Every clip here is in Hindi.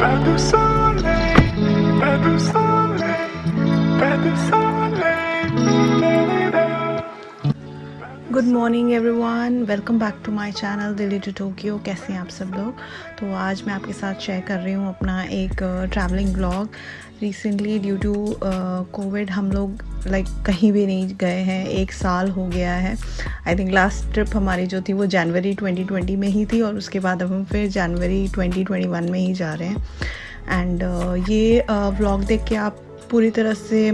Pas de soleil, pas de soleil, pas de soleil. Good morning everyone, welcome back to my channel Delhi to Tokyo. कैसे हैं आप सब लोग? तो आज मैं आपके साथ शेयर कर रही हूँ अपना एक travelling blog. Recently due to Covid हम लोग कहीं भी नहीं गए हैं, 1 साल हो गया है। आई थिंक लास्ट ट्रिप हमारी जो थी वो जनवरी 2020 में ही थी और उसके बाद अब हम फिर जनवरी 2021 में ही जा रहे हैं। एंड ये व्लॉग देख के आप पूरी तरह से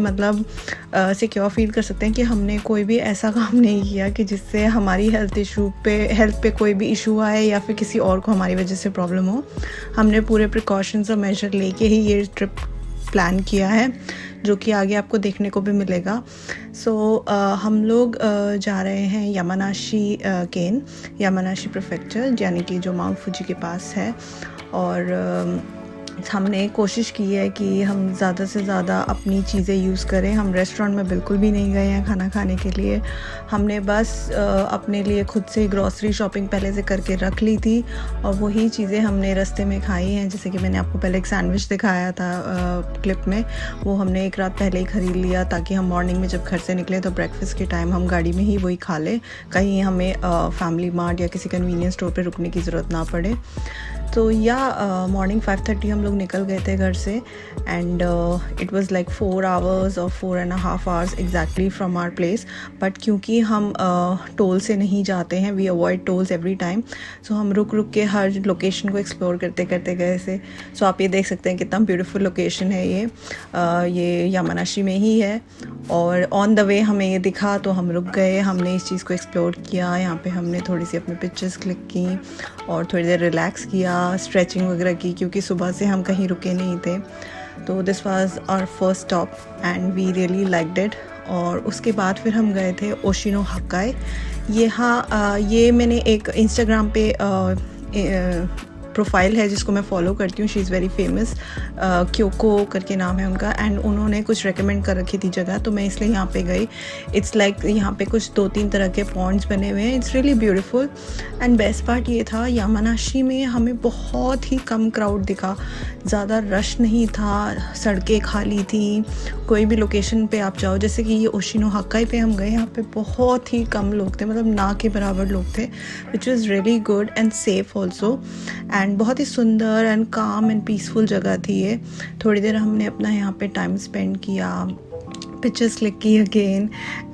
सिक्योर फील कर सकते हैं कि हमने कोई भी ऐसा काम नहीं किया कि जिससे हमारी हेल्थ पे कोई भी इशू आए या फिर किसी और को हमारी वजह से प्रॉब्लम हो। हमने पूरे प्रिकॉशंस और मेजर लेके ही ये ट्रिप प्लान किया है, जो कि आगे आपको देखने को भी मिलेगा। हम लोग जा रहे हैं यामानाशी केन, यामानाशी प्रीफेक्चर, यानी कि जो माउंट फुजी के पास है। और हमने कोशिश की है कि हम ज़्यादा से ज़्यादा अपनी चीज़ें यूज़ करें। हम रेस्टोरेंट में बिल्कुल भी नहीं गए हैं खाना खाने के लिए। हमने बस अपने लिए खुद से ग्रॉसरी शॉपिंग पहले से करके रख ली थी और वही चीज़ें हमने रास्ते में खाई हैं। जैसे कि मैंने आपको पहले एक सैंडविच दिखाया था क्लिप में, वो हमने एक रात पहले ही ख़रीद लिया ताकि हम मॉर्निंग में जब घर से निकले तो ब्रेकफास्ट के टाइम हम गाड़ी में ही वही खा लें, कहीं हमें फैमिली मार्ट या किसी कन्वीनियंस स्टोर पर रुकने की ज़रूरत ना पड़े। तो मॉर्निंग 5:30 हम लोग निकल गए थे घर से। And it was like 4 hours और 4.5 hours exactly from our place. But क्योंकि हम टोल से नहीं जाते हैं, we avoid tolls every time, so हम रुक रुक के हर लोकेशन को एक्सप्लोर करते करते गए से। सो आप ये देख सकते हैं कितना ब्यूटीफुल लोकेशन है ये यामानाशी में ही है। और ऑन द वे हमें ये दिखा तो हम रुक गए, हमने इस चीज़ को एक्सप्लोर किया। यहाँ पे हमने थोड़ी सी अपनी पिक्चर्स क्लिक की और थोड़ी देर रिलैक्स किया, स्ट्रेचिंग वगैरह की, क्योंकि सुबह से हम कहीं रुके नहीं थे। तो this was our first stop and we really liked it. और उसके बाद फिर हम गए थे ओशिनो हक्काई। ये मैंने एक इंस्टाग्राम पे प्रोफाइल है जिसको मैं फॉलो करती हूँ। She is very famous, Kyoko करके नाम है उनका। एंड उन्होंने कुछ रेकमेंड कर रखी थी जगह, तो मैं इसलिए यहाँ पे गई। इट्स लाइक यहाँ पे कुछ 2-3 तरह के पॉन्ड्स बने हुए हैं। It's really beautiful. And best part ये था, यामानाशी में हमें बहुत ही कम क्राउड दिखा, ज़्यादा रश नहीं था, सड़कें खाली थी। कोई भी लोकेशन पे आप जाओ, जैसे कि ये ओशिनो हक्काई पे हम गए, यहाँ पे बहुत ही कम लोग थे, मतलब ना के बराबर लोग थे, which was really good and safe also. And बहुत ही सुंदर एंड काम एंड पीसफुल जगह थी ये। थोड़ी देर हमने अपना यहाँ पे टाइम स्पेंड किया, पिक्चर्स क्लिक की अगेन।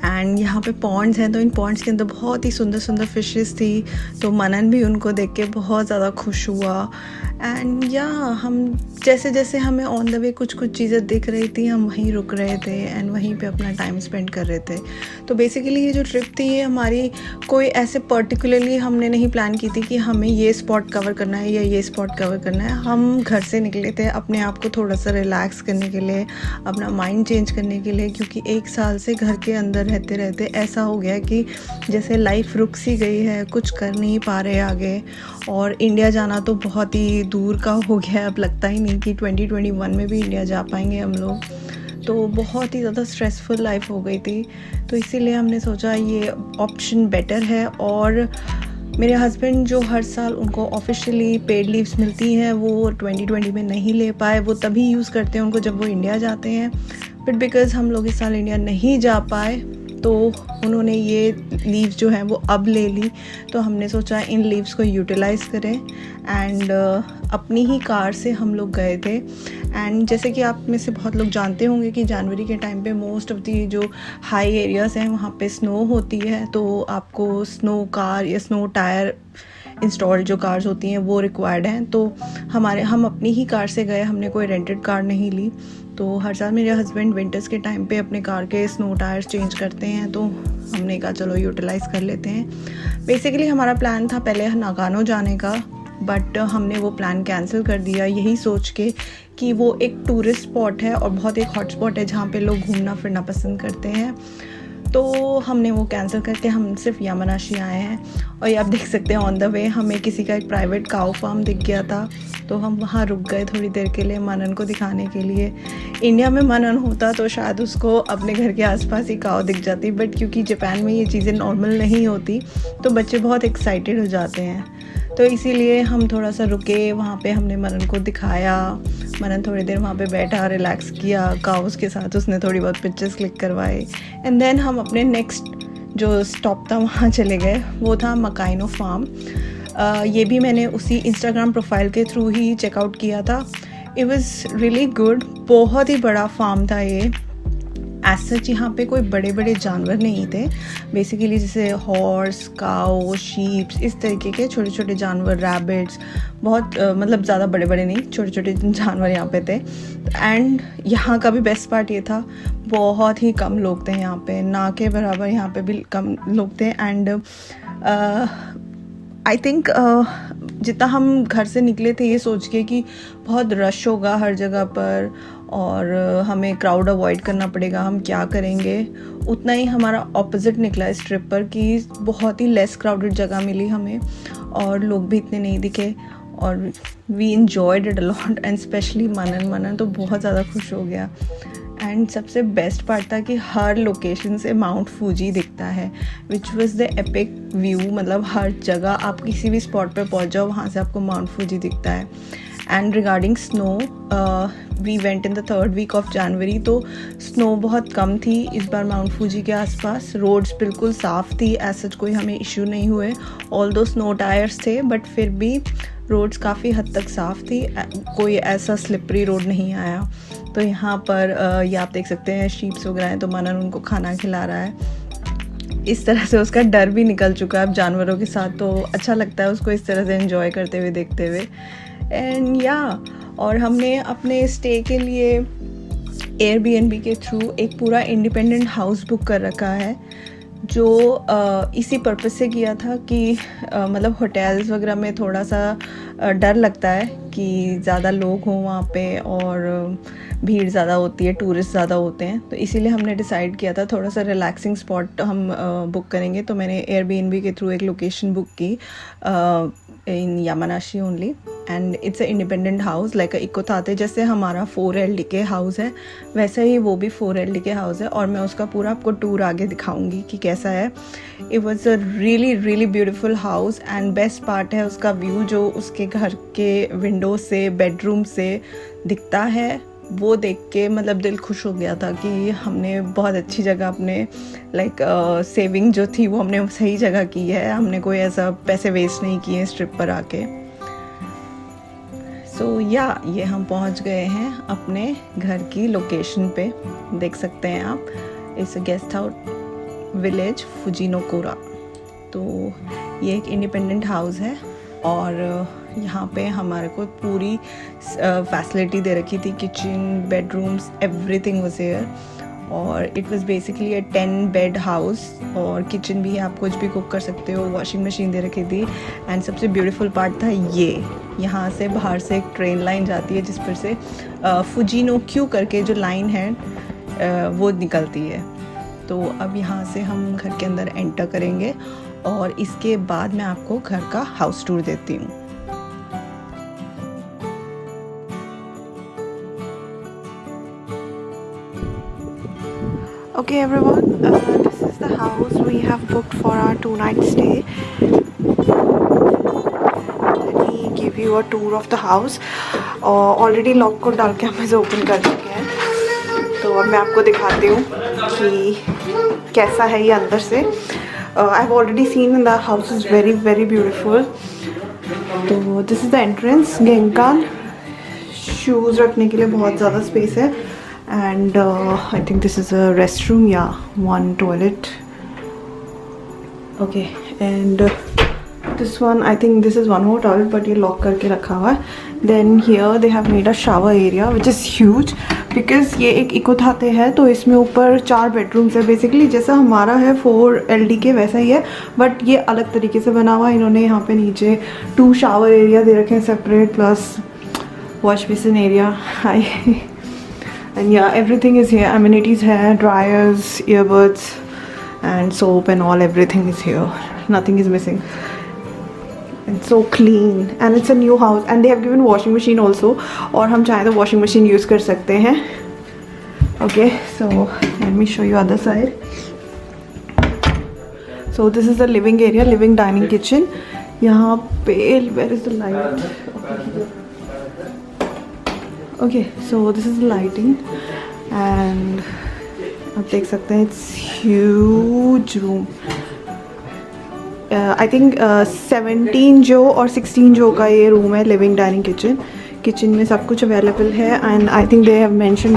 एंड यहाँ पे पॉन्ड्स हैं, तो इन पॉन्ड्स के अंदर बहुत ही सुंदर सुंदर फिशेस थी। तो मनन भी उनको देख के बहुत ज़्यादा खुश हुआ। एंड हम जैसे जैसे हमें ऑन द वे कुछ चीज़ें दिख रही थी, हम वहीं रुक रहे थे एंड वहीं पे अपना टाइम स्पेंड कर रहे थे। तो बेसिकली ये जो ट्रिप थी, ये हमारी कोई ऐसे पर्टिकुलरली हमने नहीं प्लान की थी कि हमें ये स्पॉट कवर करना है या ये स्पॉट कवर करना है। हम घर से निकले थे अपने आप को थोड़ा सा रिलैक्स करने के लिए, अपना माइंड चेंज करने के लिए, क्योंकि 1 साल से घर के अंदर रहते रहते ऐसा हो गया कि जैसे लाइफ रुक सी गई है, कुछ कर नहीं पा रहे आगे। और इंडिया जाना तो बहुत ही दूर का हो गया, अब लगता ही नहीं कि 2021 में भी इंडिया जा पाएंगे हम लोग। तो बहुत ही ज़्यादा स्ट्रेसफुल लाइफ हो गई थी, तो इसीलिए हमने सोचा ये ऑप्शन बेटर है। और मेरे हस्बैंड जो हर साल उनको ऑफिशियली पेड लीव्स मिलती हैं, वो 2020 में नहीं ले पाए। वो तभी यूज़ करते हैं उनको जब वो इंडिया जाते हैं, बट बिकॉज़ हम लोग इस साल इंडिया नहीं जा पाए तो उन्होंने ये लीव्स जो हैं वो अब ले ली। तो हमने सोचा इन लीव्स को यूटिलाइज़ करें। एंड अपनी ही कार से हम लोग गए थे। एंड जैसे कि आप में से बहुत लोग जानते होंगे कि जनवरी के टाइम पे मोस्ट ऑफ दी जो हाई एरियाज़ हैं वहाँ पे स्नो होती है, तो आपको स्नो कार या स्नो टायर इंस्टॉल्ड जो कार्स होती हैं वो रिक्वायर्ड हैं। तो हम अपनी ही कार से गए, हमने कोई रेंटेड कार नहीं ली। तो हर साल मेरे हस्बैंड विंटर्स के टाइम पे अपने कार के स्नो टायर्स चेंज करते हैं, तो हमने कहा चलो यूटिलाइज़ कर लेते हैं। बेसिकली हमारा प्लान था पहले नागानो जाने का, बट हमने वो प्लान कैंसिल कर दिया, यही सोच के कि वो एक टूरिस्ट स्पॉट है और बहुत एक हॉट स्पॉट है जहाँ पे लोग घूमना फिरना पसंद करते हैं। तो हमने वो कैंसिल करके हम सिर्फ यामानाशी आए हैं। और ये आप देख सकते हैं ऑन द वे हमें किसी का एक प्राइवेट काऊ फार्म दिख गया था, तो हम वहाँ रुक गए थोड़ी देर के लिए मनन को दिखाने के लिए। इंडिया में मनन होता तो शायद उसको अपने घर के आसपास ही काऊ दिख जाती, बट क्योंकि जापान में ये चीज़ें नॉर्मल नहीं होती तो बच्चे बहुत एक्साइटेड हो जाते हैं। तो इसीलिए हम थोड़ा सा रुके, वहाँ पे हमने मनन को दिखाया। मनन थोड़ी देर वहाँ पे बैठा, रिलैक्स किया काउस के साथ, उसने थोड़ी बहुत पिक्चर्स क्लिक करवाए एंड देन हम अपने नेक्स्ट जो स्टॉप था वहाँ चले गए, वो था मकाइनो फार्म। ये भी मैंने उसी इंस्टाग्राम प्रोफाइल के थ्रू ही चेकआउट किया था। It was really good. बहुत ही बड़ा फार्म था ये। एज सच यहाँ पे कोई बड़े बड़े जानवर नहीं थे, बेसिकली जैसे हॉर्स, काऊ, शीप्स, इस तरीके के छोटे छोटे जानवर, रैबिट्स, बहुत मतलब ज़्यादा बड़े बड़े नहीं, छोटे छोटे जानवर यहाँ पे थे। एंड यहाँ का भी बेस्ट पार्ट ये था, बहुत ही कम लोग थे यहाँ पे, ना के बराबर यहाँ पे भी कम लोग थे। एंड आई थिंक जितना हम घर से निकले थे ये सोच के कि बहुत रश होगा हर जगह पर और हमें क्राउड अवॉइड करना पड़ेगा, हम क्या करेंगे, उतना ही हमारा ऑपोजिट निकला इस ट्रिप पर कि बहुत ही लेस क्राउडेड जगह मिली हमें और लोग भी इतने नहीं दिखे और we enjoyed it a lot. And specially Manan तो बहुत ज़्यादा खुश हो गया। एंड सबसे बेस्ट पार्ट था कि हर लोकेशन से माउंट फूजी दिखता है, which was the epic view. मतलब हर जगह आप किसी भी स्पॉट पे पहुंच जाओ, वहाँ से आपको माउंट फूजी दिखता है। And regarding snow, we went in the 3rd week of January, तो स्नो बहुत कम थी इस बार माउंट फूजी के आसपास। रोड्स बिल्कुल साफ़ थी, ऐसा कोई हमें इशू नहीं हुए। ऑल दो स्नो टायर्स थे बट फिर भी रोड्स काफ़ी हद तक साफ़ थी, कोई ऐसा स्लिपरी रोड नहीं आया। तो यहाँ पर ये आप देख सकते हैं शीप्स वगैरह हैं, तो मनन उनको खाना खिला रहा है। इस तरह से उसका डर भी निकल चुका है अब जानवरों के साथ, तो अच्छा लगता है उसको इस तरह से एंजॉय करते हुए देखते हुए। एंड या और हमने अपने स्टे के लिए एयरबीएनबी के थ्रू एक पूरा इंडिपेंडेंट हाउस बुक कर रखा है, जो इसी पर्पस से किया था कि मतलब होटल्स वगैरह में थोड़ा सा डर लगता है कि ज़्यादा लोग हों वहाँ पे और भीड़ ज़्यादा होती है, टूरिस्ट ज़्यादा होते हैं, तो इसीलिए हमने डिसाइड किया था थोड़ा सा रिलैक्सिंग स्पॉट हम बुक करेंगे। तो मैंने एयरबीएनबी के थ्रू एक लोकेशन बुक की in Yamanashi only, and it's a independent house like इकोथाते, जैसे हमारा 4 LDK हाउस है वैसा ही वो भी 4 LDK हाउस है, और मैं उसका पूरा आपको टूर आगे दिखाऊंगी कि कैसा है। It was a really beautiful house and best part है उसका व्यू, जो उसके घर के विंडो से, बेडरूम से दिखता है, वो देख के मतलब दिल खुश हो गया था कि हमने बहुत अच्छी जगह अपने लाइक सेविंग जो थी वो हमने सही जगह की है, हमने कोई ऐसा पैसे वेस्ट नहीं किए इस ट्रिप पर आके। सो ये हम पहुंच गए हैं अपने घर की लोकेशन पे, देख सकते हैं आप, इस गेस्ट हाउस विलेज फुजिनोकोरा। तो ये एक इंडिपेंडेंट हाउस है और यहाँ पे हमारे को पूरी फैसिलिटी दे रखी थी, kitchen, bedrooms, everything was here. और it was basically a 10 bed house और किचन भी है, आप कुछ भी कुक कर सकते हो, वॉशिंग मशीन दे रखी थी। एंड सबसे ब्यूटीफुल पार्ट था ये, यहाँ से बाहर से एक ट्रेन लाइन जाती है जिस पर से फुजिनो क्यू करके जो लाइन है वो निकलती है। तो अब यहाँ से हम घर के अंदर एंटर करेंगे और इसके बाद मैं आपको घर का हाउस टूर देती हूँ। Okay everyone, this is the house we have booked for our 2-night stay. Let me give you a tour of the house. Already lock को डाल के हम इसे ओपन कर चुके हैं, तो अब मैं आपको दिखाती हूँ कि कैसा है ये अंदर से। I have already seen the house is very beautiful. तो this is the entrance, genkan, shoes रखने के लिए बहुत ज़्यादा स्पेस है। And I think this is a restroom, yeah, one toilet. Okay, and this one, I think this is one more toilet, but ये lock करके रखा हुआ है। Then here they have made a shower area which is huge because ये एक इकोथाते है, तो इसमें ऊपर 4 बेडरूम्स है। बेसिकली जैसा हमारा है 4 LDK वैसा ही है, बट ये अलग तरीके से बना हुआ है। इन्होंने यहाँ पे नीचे 2 शावर एरिया दे रखे हैं separate, plus wash basin area. And yeah, everything is here, amenities here, dryers, earbuds and soap and all, everything is here, nothing is missing. It's so clean and it's a new house and they have given washing machine also, और हम चाहे तो washing machine use कर सकते हैं। Okay, so let me show you other side. So this is the living area, living dining kitchen. यहाँ पे where is the light? Okay, so this is the lighting and आप देख सकते हैं it's huge room. I think 17 जो और 16 जो का ये रूम है लिविंग डाइनिंग किचन में सब कुछ अवेलेबल है and I think they have mention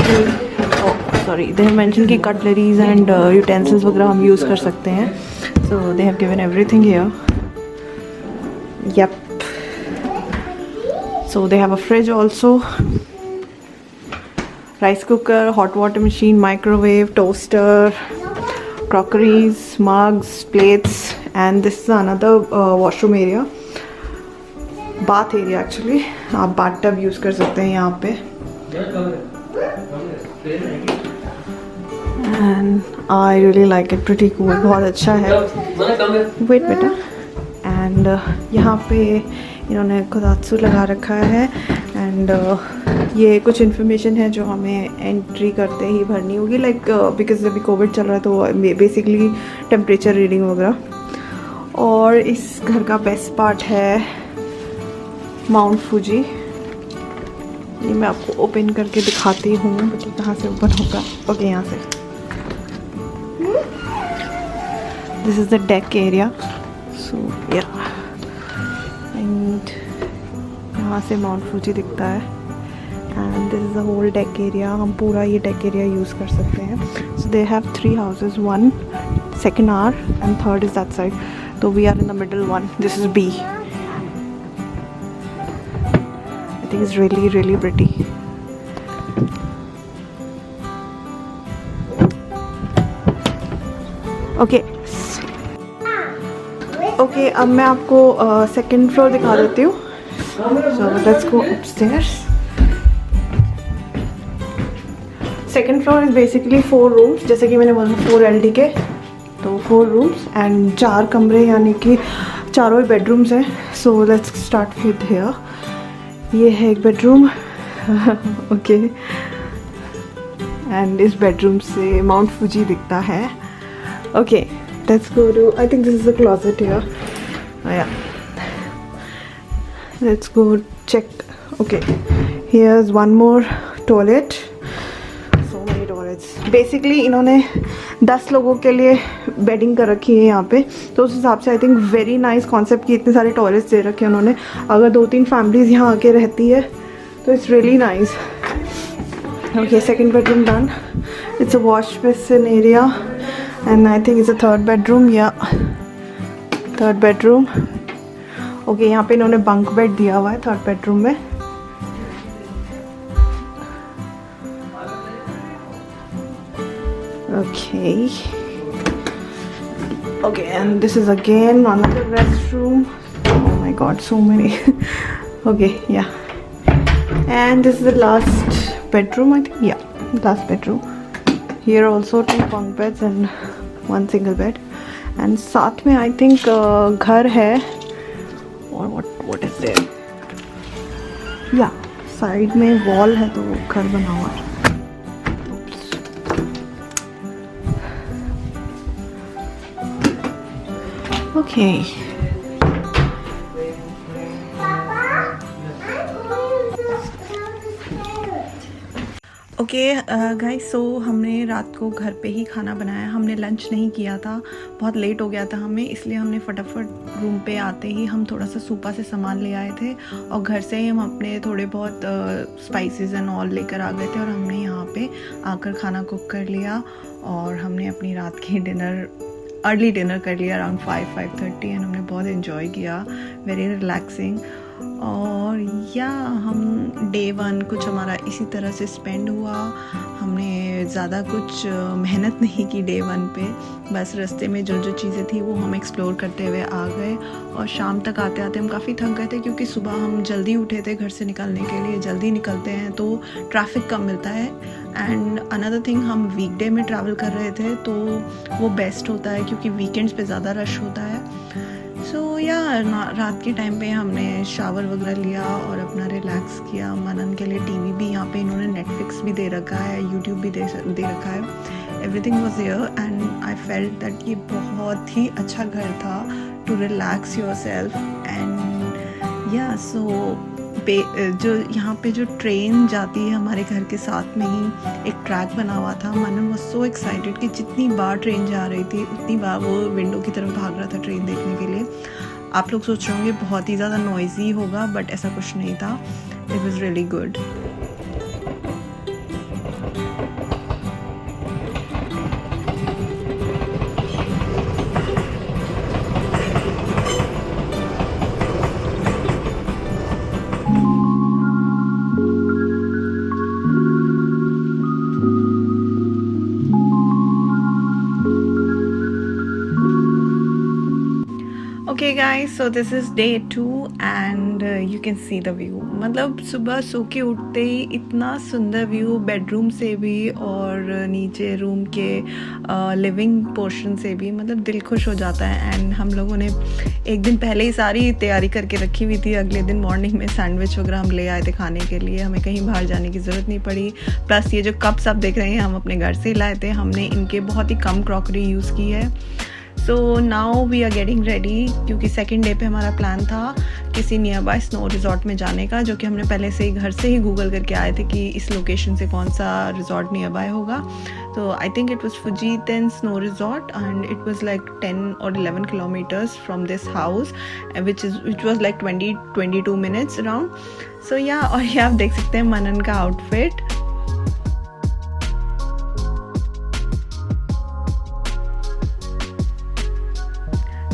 कि कटलरीज एंड यूटेंसिल्स वगैरह हम यूज़ कर सकते हैं. So they have given everything here. Yup. So they have a fridge also, rice cooker, hot water machine, microwave, toaster, crockeries, mugs, plates, and this is another washroom area, bath area actually. आप bathtub use कर सकते हैं यहाँ पे. And I really like it, pretty cool, बहुत अच्छा है. Wait बेटा. And यहाँ पे इन्होंने कोदात्सु लगा रखा है एंड ये कुछ इन्फॉर्मेशन है जो हमें एंट्री करते ही भरनी होगी, लाइक बिकॉज अभी कोविड चल रहा है तो बेसिकली टेम्परेचर रीडिंग वगैरह. और इस घर का बेस्ट पार्ट है माउंट फूजी. ये मैं आपको ओपन करके दिखाती हूँ, बच्चे कहाँ से ओपन होगा. ओके, यहाँ से. This is the deck area. So yeah, and यहाँ से माउंट फूजी दिखता है and this is the whole deck area. हम पूरा ये डेक एरिया यूज़ कर सकते हैं. So they have 3 houses, 1 second R and 3rd is that side. So we are in the middle one. This is B. I think it's really, really pretty. Okay. Okay, अब मैं आपको सेकेंड फ्लोर दिखा देती हूँ. So let's go upstairs. Second floor is basically 4 rooms, जैसे कि मैंने बोला 4 LDK, तो 4 रूम्स एंड 4 कमरे, यानी कि चारों ही बेडरूम्स हैं. So let's start with here. ये है एक बेडरूम. ओके. एंड इस बेडरूम से माउंट फूजी दिखता है. Okay, let's go to, I think this is the closet here. Yeah, let's go check. Okay, here is one more toilet. Basically इन्होंने 10 लोगों के लिए बेडिंग कर रखी है यहाँ पे, तो उस हिसाब से I think very nice concept की इतने सारे टॉयलेट्स दे रखे हैं उन्होंने. अगर 2-3 फैमिलीज यहाँ आके रहती है तो it's really nice. Okay, second bedroom done. It's a wash basin area and I think it's a 3rd bedroom. या 3rd बेडरूम. ओके, यहाँ पे इन्होंने बंक बेड दिया हुआ है 3rd बेडरूम में. Okay, and this is again another restroom. Oh my god, so many. Okay, yeah. And this is the last bedroom, I think. Yeah, last bedroom. Here also 2 bunk beds and 1 single bed. And साथ में I think घर है. Or what is there? Yeah, side में wall है तो घर बना हुआ है. Okay. ओके गाइस, सो हमने रात को घर पे ही खाना बनाया. हमने लंच नहीं किया था, बहुत लेट हो गया था हमें, इसलिए हमने फटाफट रूम पे आते ही हम थोड़ा सा सुपा से सामान ले आए थे और घर से ही हम अपने थोड़े बहुत स्पाइसेस एंड ऑल लेकर आ गए थे और हमने यहाँ पे आकर खाना कुक कर लिया और हमने अपनी रात की अर्ली डिनर कर लिया अराउंड 5-5:30 एंड हमने बहुत इन्जॉय किया, वेरी रिलैक्सिंग. और या हम डे 1 कुछ हमारा इसी तरह से स्पेंड हुआ. हमने ज़्यादा कुछ मेहनत नहीं की डे 1 पे, बस रास्ते में जो चीज़ें थी वो हम एक्सप्लोर करते हुए आ गए. और शाम तक आते आते हम काफ़ी थक गए थे क्योंकि सुबह हम जल्दी उठे थे घर से निकलने के लिए. जल्दी निकलते हैं तो ट्रैफिक कम मिलता है एंड अनदर थिंग, हम वीकडे में ट्रैवल कर रहे थे तो वो बेस्ट होता है क्योंकि वीकेंड्स पे ज़्यादा रश होता है. सो या रात के टाइम पे हमने शावर वगैरह लिया और अपना रिलैक्स किया। मनन के लिए टीवी भी यहाँ पे इन्होंने नेटफ्लिक्स भी दे रखा है, यूट्यूब भी दे रखा है। Everything was here and I felt that ये बहुत ही अच्छा घर था to relax yourself. And या सो जो यहाँ पे जो ट्रेन जाती है हमारे घर के साथ में ही एक ट्रैक बना हुआ था। मनन वाज सो एक्साइटेड कि जितनी बार ट्रेन जा रही थी उतनी बार वो विंडो की तरफ भाग रहा था ट्रेन देखने के लिए। आप लोग सोच रहे होंगे बहुत ही ज़्यादा नॉइजी होगा, बट ऐसा कुछ नहीं था। It was really good. Okay guys, so this is day 2 and you can see the view. मतलब सुबह सो के उठते ही इतना सुंदर व्यू, बेडरूम से भी और नीचे रूम के लिविंग पोर्शन से भी, मतलब दिल खुश हो जाता है। एंड हम लोगों ने एक दिन पहले ही सारी तैयारी करके रखी हुई थी। अगले दिन मॉर्निंग में सैंडविच वगैरह हम ले आए थे खाने के लिए, हमें कहीं बाहर जाने की ज़रूरत नहीं पड़ी। प्लस ये जो कप्स आप देख रहे हैं हम अपने घर से ही लाए थे, हमने इनके बहुत ही कम क्रॉकरी यूज़ की है। So now we are getting ready, क्योंकि सेकेंड डे पे हमारा प्लान था किसी नियर बाय स्नो रिजॉर्ट में जाने का, जो कि हमने पहले से ही घर से ही गूगल करके आए थे कि इस लोकेशन से कौन सा रिजॉर्ट नियर बाय होगा। तो I think it was Fujiten snow resort and it was like 10 or 11 kilometers from this house, which was like 20-22 minutes around. So yeah, और ये आप देख सकते हैं मनन का आउटफिट।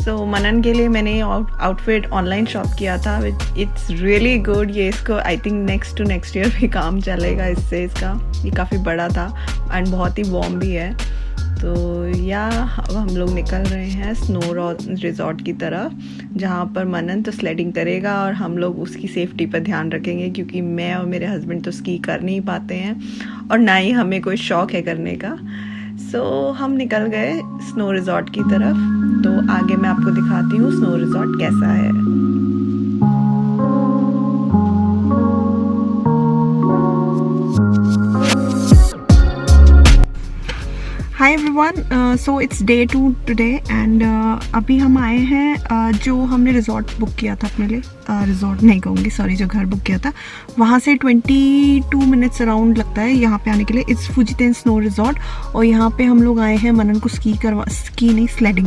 सो मनन के लिए मैंने आउटफिट ऑनलाइन शॉप किया था। It's really good. ये इसको I think next to next year भी काम चलेगा इससे। इसका ये काफ़ी बड़ा था एंड बहुत ही वार्म भी है। तो या अब हम लोग निकल रहे हैं स्नो रिजॉर्ट की तरफ, जहाँ पर मनन तो स्लेडिंग करेगा और हम लोग उसकी सेफ्टी पर ध्यान रखेंगे, क्योंकि मैं और मेरे हस्बैंड तो स्की कर नहीं पाते हैं और ना ही हमें कोई शौक़ है करने का। सो हम निकल गए स्नो रिजॉर्ट की तरफ। तो आगे मैं आपको दिखाती हूँ स्नो रिजॉर्ट कैसा है। Hi everyone, so it's day 2 today and अभी हम आए हैं जो हमने रिजॉर्ट बुक किया था अपने लिए, रिजॉर्ट नहीं कहूँगी सॉरी, जो घर बुक किया था वहाँ से 22 मिनट्स अराउंड लगता है यहाँ पे आने के लिए। इट्स फुजीतेन स्नो रिजॉर्ट और यहाँ पे हम लोग आए हैं मनन को स्लेडिंग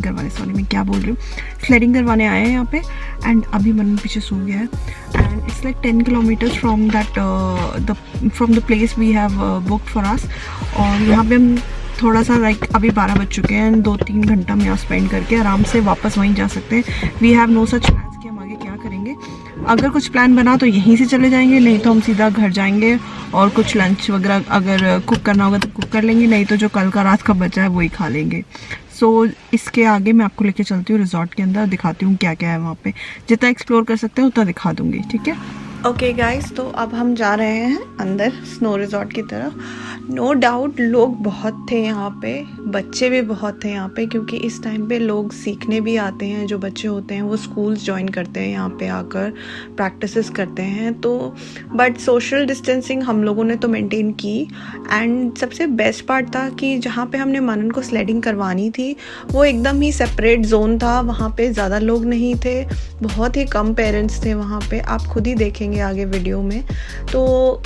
करवाने, सॉरी मैं क्या बोल रही हूँ, स्लेडिंग करवाने आए हैं यहाँ पे। एंड अभी मनन पीछे सो गया है and it's like 10 kilometers from the place we have booked for us. और यहाँ पे हम थोड़ा सा लाइक अभी 12 बज चुके हैं, 2-3 घंटा हम यहाँ स्पेंड करके आराम से वापस वहीं जा सकते हैं। We have no such plans कि हम आगे क्या करेंगे। अगर कुछ प्लान बना तो यहीं से चले जाएंगे, नहीं तो हम सीधा घर जाएंगे और कुछ लंच वगैरह अगर कुक करना होगा तो कुक कर लेंगे, नहीं तो जो कल का रात का बचा है वही खा लेंगे। सो इसके आगे मैं आपको लेके चलती हूँ रिजॉर्ट के अंदर, दिखाती हूँ क्या क्या है वहाँ पे। जितना एक्सप्लोर कर सकते हैं उतना दिखा दूँगी, ठीक है। ओके गाइस, तो अब हम जा रहे हैं अंदर स्नो रिजॉर्ट की तरफ। नो डाउट लोग बहुत थे यहाँ पे, बच्चे भी बहुत थे यहाँ पे, क्योंकि इस टाइम पे लोग सीखने भी आते हैं। जो बच्चे होते हैं वो स्कूल्स ज्वाइन करते हैं, यहाँ पे आकर प्रैक्टिसेस करते हैं। तो बट सोशल डिस्टेंसिंग हम लोगों ने तो मेंटेन की। एंड सबसे बेस्ट पार्ट था कि जहाँ पे हमने मनन को स्लेडिंग करवानी थी वो एकदम ही सेपरेट जोन था, वहाँ पे ज़्यादा लोग नहीं थे, बहुत ही कम पेरेंट्स थे वहाँ पे। आप खुद ही देखेंगे आगे वीडियो में। तो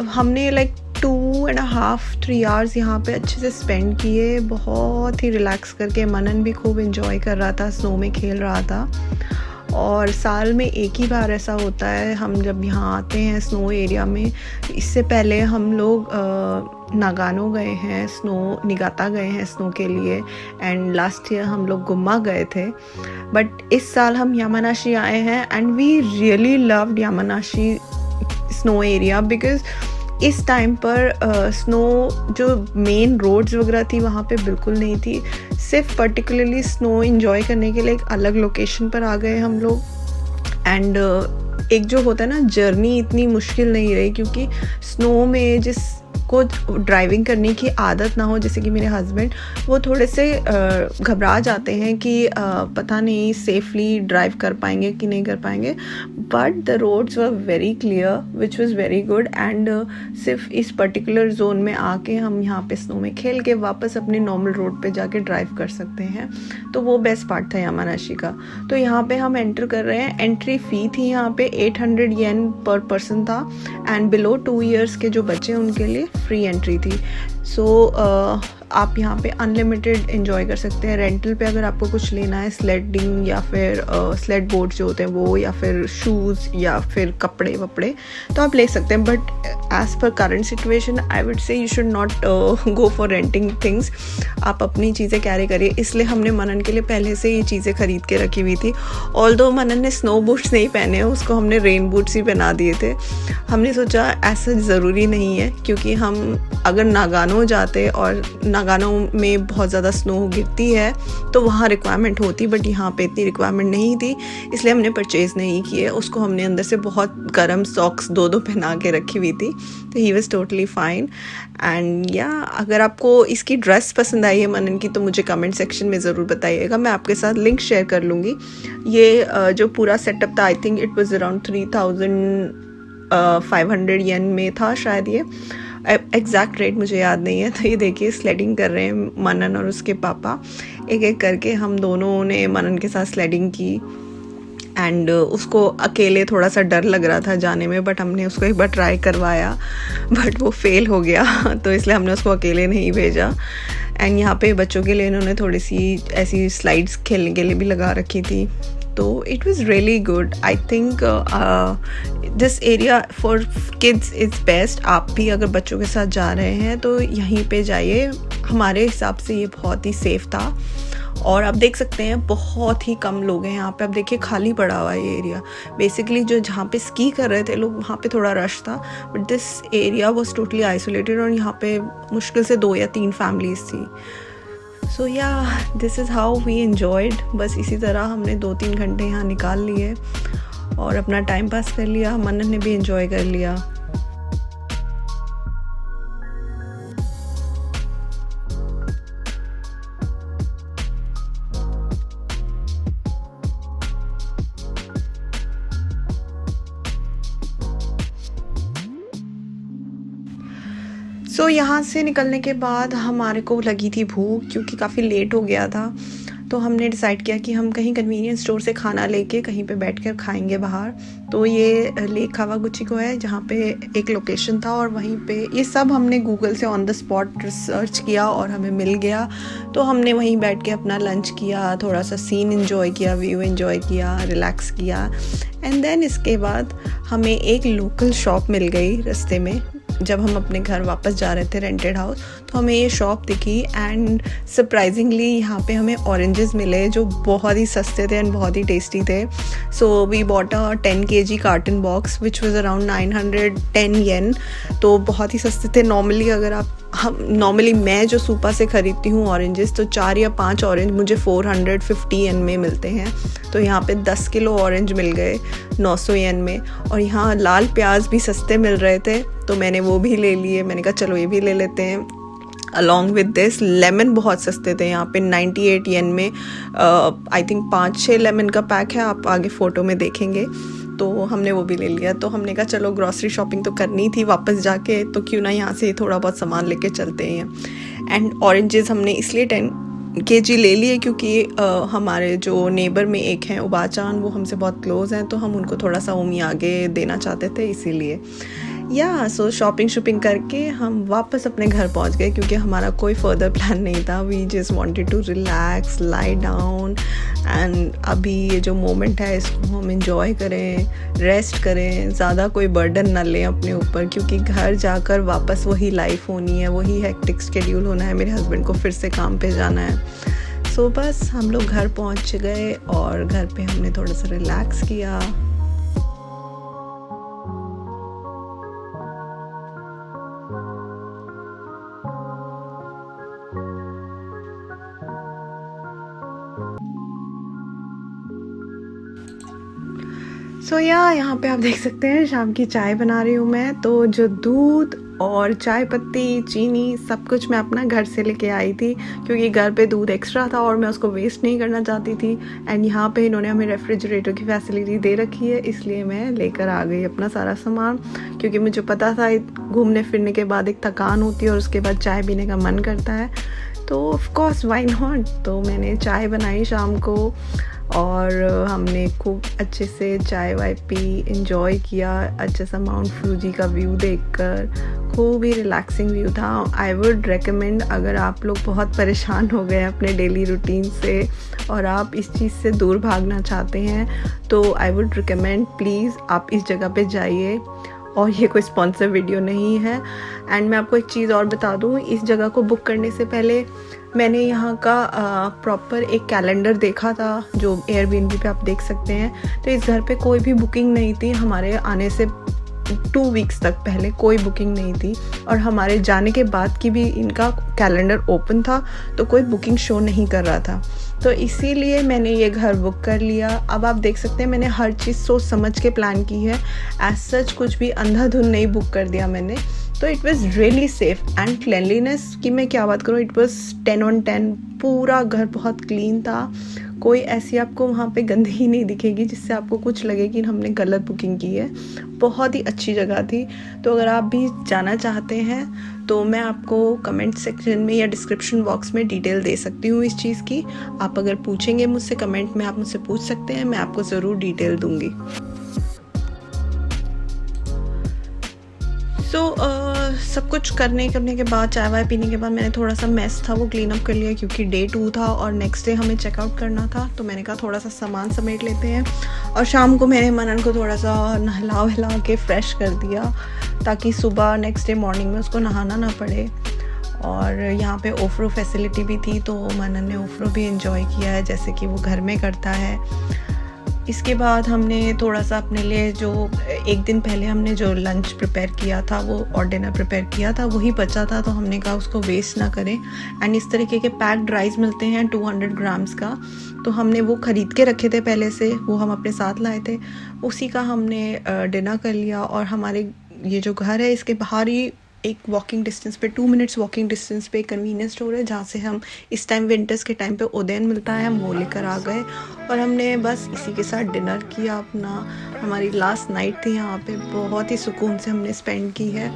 हमने लाइक 2.5-3 आवर्स यहाँ पे अच्छे से स्पेंड किए, बहुत ही रिलैक्स करके। मनन भी खूब एंजॉय कर रहा था, स्नो में खेल रहा था। और साल में एक ही बार ऐसा होता है, हम जब यहाँ आते हैं स्नो एरिया में। इससे पहले हम लोग नागानो गए हैं, निगाता गए हैं स्नो के लिए, एंड लास्ट ईयर हम लोग गुम्मा गए थे। बट इस साल हम यामानाशी आए हैं and we really loved Yamanashi snow area, because इस टाइम पर स्नो जो मेन रोड्स वगैरह थी वहाँ पे बिल्कुल नहीं थी। सिर्फ पर्टिकुलरली स्नो एंजॉय करने के लिए एक अलग लोकेशन पर आ गए हम लोग। एंड एक जो होता है ना जर्नी इतनी मुश्किल नहीं रही, क्योंकि स्नो में जिस को ड्राइविंग करने की आदत ना हो, जैसे कि मेरे हस्बैंड, वो थोड़े से घबरा जाते हैं कि पता नहीं सेफली ड्राइव कर पाएंगे कि नहीं कर पाएंगे, but the roads were very clear which was very good. And सिर्फ इस पर्टिकुलर जोन में आके हम यहाँ पे स्नो में खेल के वापस अपने नॉर्मल रोड पे जाके ड्राइव कर सकते हैं, तो वो बेस्ट पार्ट था यामानाशी का। तो यहाँ पे हम एंटर कर रहे हैं, एंट्री फ़ी थी यहाँ पे 800 येन पर पर्सन था, एंड बिलो 2 इयर्स के जो बच्चे हैं उनके लिए फ्री एंट्री थी। सो आप यहाँ पे अनलिमिटेड एंजॉय कर सकते हैं। रेंटल पे अगर आपको कुछ लेना है, स्लेडिंग या फिर स्लेड बोर्ड जो होते हैं वो, या फिर शूज़ या फिर कपड़े वपड़े, तो आप ले सकते हैं। But as per current situation I would say you should not go for renting things. आप अपनी चीज़ें कैरी करिए, इसलिए हमने मनन के लिए पहले से ये चीज़ें ख़रीद के रखी हुई थी। ऑल्दो मनन ने स्नो बूट्स नहीं पहने हैं, उसको हमने रेन बूट्स ही पहना दिए थे। हमने सोचा ऐसा ज़रूरी नहीं है, क्योंकि हम अगर नागानो जाते और नागानो में बहुत ज़्यादा स्नो गिरती है तो वहाँ रिक्वायरमेंट होती, बट यहाँ पे इतनी रिक्वायरमेंट नहीं थी, इसलिए हमने परचेज़ नहीं किए। उसको हमने अंदर से बहुत गर्म सॉक्स दो पहना के रखी हुई थी, तो he was totally fine. And या अगर आपको इसकी ड्रेस पसंद आई है मनन की, तो मुझे कमेंट सेक्शन में ज़रूर बताइएगा, मैं आपके साथ लिंक शेयर कर लूँगी। ये जो पूरा सेटअप था, आई थिंक इट वाज अराउंड 3500 येन में था शायद, ये एग्जैक्ट रेट मुझे याद नहीं है। तो ये देखिए स्लेडिंग कर रहे हैं मनन और उसके पापा, एक एक करके हम दोनों ने मनन के साथ स्लेडिंग की। एंड उसको अकेले थोड़ा सा डर लग रहा था जाने में, बट हमने उसको एक बार ट्राई करवाया, बट वो फेल हो गया तो इसलिए हमने उसको अकेले नहीं भेजा। एंड यहाँ पे बच्चों के लिए इन्होंने थोड़ी सी ऐसी स्लाइड्स खेलने के लिए भी लगा रखी थी, तो it was really good. I think this area for kids is best. आप भी अगर बच्चों के साथ जा रहे हैं तो यहीं पे जाइए, हमारे हिसाब से ये बहुत ही सेफ़ था। और आप देख सकते हैं बहुत ही कम लोग हैं यहाँ पे, आप देखिए खाली पड़ा हुआ है ये एरिया। बेसिकली जो जहाँ पे स्की कर रहे थे लोग, वहाँ पे थोड़ा रश था, but this area was totally isolated, और यहाँ पे मुश्किल से 2 या 3 फैमिलीज़ थी। सो या this is how we enjoyed. बस इसी तरह हमने 2-3 घंटे यहाँ निकाल लिए और अपना टाइम पास कर लिया, मनन ने भी एंजॉय कर लिया। सो यहाँ से निकलने के बाद हमारे को लगी थी भूख, क्योंकि काफ़ी लेट हो गया था, तो हमने डिसाइड किया कि हम कहीं कन्वीनियंस स्टोर से खाना लेके कहीं पे बैठकर खाएंगे बाहर। तो ये लेक कावागुची को है, जहाँ पे एक लोकेशन था, और वहीं पे ये सब हमने गूगल से ऑन द स्पॉट रिसर्च किया और हमें मिल गया। तो हमने वहीं बैठ के अपना लंच किया, थोड़ा सा सीन एंजॉय किया, व्यू एंजॉय किया, रिलैक्स किया। एंड देन इसके बाद हमें एक लोकल शॉप मिल गई रास्ते में, जब हम अपने घर वापस जा रहे थे रेंटेड हाउस, तो हमें ये शॉप दिखी। एंड सरप्राइजिंगली यहाँ पे हमें ऑरेंजेस मिले जो बहुत ही सस्ते थे एंड बहुत ही टेस्टी थे। So we bought a 10 kg carton box which was around 910 yen, तो बहुत ही सस्ते थे। नॉर्मली अगर आप नॉर्मली मैं जो सुपा से ख़रीदती हूँ ऑरेंजेस, तो 4 या 5 ऑरेंज मुझे 450 येन में मिलते हैं, तो यहाँ पे 10 किलो ऑरेंज मिल गए 900 येन में। और यहाँ लाल प्याज भी सस्ते मिल रहे थे, तो मैंने वो भी ले लिए। मैंने कहा चलो ये भी ले लेते हैं। अलॉन्ग विद दिस लेमन बहुत सस्ते थे यहाँ पे 98 येन में। आई थिंक 5-6 लेमन का पैक है, आप आगे फ़ोटो में देखेंगे। तो हमने वो भी ले लिया। तो हमने कहा चलो ग्रॉसरी शॉपिंग तो करनी थी वापस जाके, तो क्यों ना यहाँ से थोड़ा बहुत सामान लेके चलते हैं। एंड ऑरेंजेस हमने इसलिए 10 kg ले लिए क्योंकि हमारे जो नेबर में एक हैं उबाचान, वो हमसे बहुत क्लोज़ हैं, तो हम उनको थोड़ा सा उम्मीद आगे देना चाहते थे, इसीलिए। या सो शॉपिंग करके हम वापस अपने घर पहुंच गए, क्योंकि हमारा कोई फर्दर प्लान नहीं था। We just wanted to relax, lie down, and अभी ये जो मोमेंट है इसको हम एंजॉय करें, रेस्ट करें, ज़्यादा कोई बर्डन ना लें अपने ऊपर, क्योंकि घर जाकर वापस वही लाइफ होनी है, वही हेक्टिक शेड्यूल होना है। मेरे हस्बैंड को फिर से काम पे जाना है। सो बस हम लोग घर पहुंच गए और घर पे हमने थोड़ा सा रिलैक्स किया। सो यहाँ पे आप देख सकते हैं शाम की चाय बना रही हूँ मैं। तो जो दूध और चाय पत्ती, चीनी सब कुछ मैं अपना घर से लेके आई थी, क्योंकि घर पे दूध एक्स्ट्रा था और मैं उसको वेस्ट नहीं करना चाहती थी। एंड यहाँ पे इन्होंने हमें रेफ्रिजरेटर की फैसिलिटी दे रखी है, इसलिए मैं लेकर आ गई अपना सारा सामान, क्योंकि मुझे पता था घूमने फिरने के बाद एक थकान होती है और उसके बाद चाय पीने का मन करता है। तो ऑफ कोर्स व्हाई नॉट। तो मैंने चाय बनाई शाम को और हमने खूब अच्छे से चाय वाय पी, एंजॉय किया अच्छा सा माउंट फूजी का व्यू देखकर। खूब ही रिलैक्सिंग व्यू था। आई वुड रेकमेंड, अगर आप लोग बहुत परेशान हो गए अपने डेली रूटीन से और आप इस चीज़ से दूर भागना चाहते हैं, तो आई वुड रिकमेंड प्लीज़ आप इस जगह पे जाइए। और ये कोई स्पॉन्सर वीडियो नहीं है। एंड मैं आपको एक चीज़ और बता दूँ, इस जगह को बुक करने से पहले मैंने यहाँ का प्रॉपर एक कैलेंडर देखा था जो एयरबीएनबी पे आप देख सकते हैं। तो इस घर पे कोई भी बुकिंग नहीं थी, हमारे आने से 2 वीक्स तक पहले कोई बुकिंग नहीं थी, और हमारे जाने के बाद की भी इनका कैलेंडर ओपन था, तो कोई बुकिंग शो नहीं कर रहा था। तो इसीलिए मैंने ये घर बुक कर लिया। अब आप देख सकते हैं मैंने हर चीज़ सोच समझ के प्लान की है। एज सच कुछ भी अंधाधुंध नहीं बुक कर दिया मैंने। तो it was really safe and cleanliness की मैं क्या बात करूँ, इट वॉज़ 10 on 10। पूरा घर बहुत क्लीन था, कोई ऐसी आपको वहाँ पे गंदगी नहीं दिखेगी जिससे आपको कुछ लगे कि हमने गलत बुकिंग की है। बहुत ही अच्छी जगह थी। तो अगर आप भी जाना चाहते हैं तो मैं आपको कमेंट सेक्शन में या डिस्क्रिप्शन बॉक्स में डिटेल दे सकती हूँ इस चीज़ की। आप अगर पूछेंगे मुझसे कमेंट में, आप मुझसे पूछ सकते हैं, मैं आपको ज़रूर डिटेल दूँगी। तो सब कुछ करने के बाद, चाय वाय पीने के बाद, मैंने थोड़ा सा मेस था वो क्लीन अप कर लिया, क्योंकि डे 2 था और नेक्स्ट डे हमें चेकआउट करना था। तो मैंने कहा थोड़ा सा सामान समेट लेते हैं। और शाम को मैंने मनन को थोड़ा सा नहला के फ्रेश कर दिया, ताकि सुबह नेक्स्ट डे मॉर्निंग में उसको नहाना ना पड़े। और यहाँ पे ओफ्रो फैसिलिटी भी थी, तो मनन ने ओफ्रो भी एंजॉय किया है जैसे कि वो घर में करता है। इसके बाद हमने थोड़ा सा अपने लिए, जो एक दिन पहले हमने जो लंच प्रिपेयर किया था वो और डिनर प्रिपेयर किया था, वही बचा था, तो हमने कहा उसको वेस्ट ना करें। एंड इस तरीके के पैक्ड राइस मिलते हैं 200 ग्राम्स का, तो हमने वो ख़रीद के रखे थे पहले से, वो हम अपने साथ लाए थे, उसी का हमने डिनर कर लिया। और हमारे ये जो घर है इसके बाहर ही एक वॉकिंग डिस्टेंस पे, 2 मिनट्स वॉकिंग डिस्टेंस पे एक कन्वीनियंस स्टोर है, जहाँ से हम इस टाइम विंटर्स के टाइम पे ओदेन मिलता है, हम वो लेकर आ गए और हमने बस इसी के साथ डिनर किया अपना। हमारी लास्ट नाइट थी यहाँ पे, बहुत ही सुकून से हमने स्पेंड की है।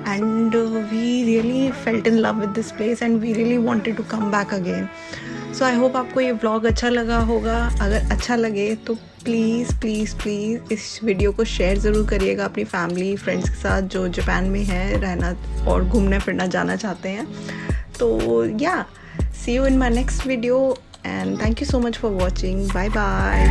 And we really felt in love with this place and we really wanted to come back again. So I hope आपको ये व्लॉग अच्छा लगा होगा। अगर अच्छा लगे तो प्लीज़ प्लीज़ प्लीज़ इस वीडियो को शेयर ज़रूर करिएगा अपनी फैमिली फ्रेंड्स के साथ जो जापान में है रहना और घूमने फिरना जाना चाहते हैं। तो yeah see you in my next video and thank you so much for watching. Bye bye.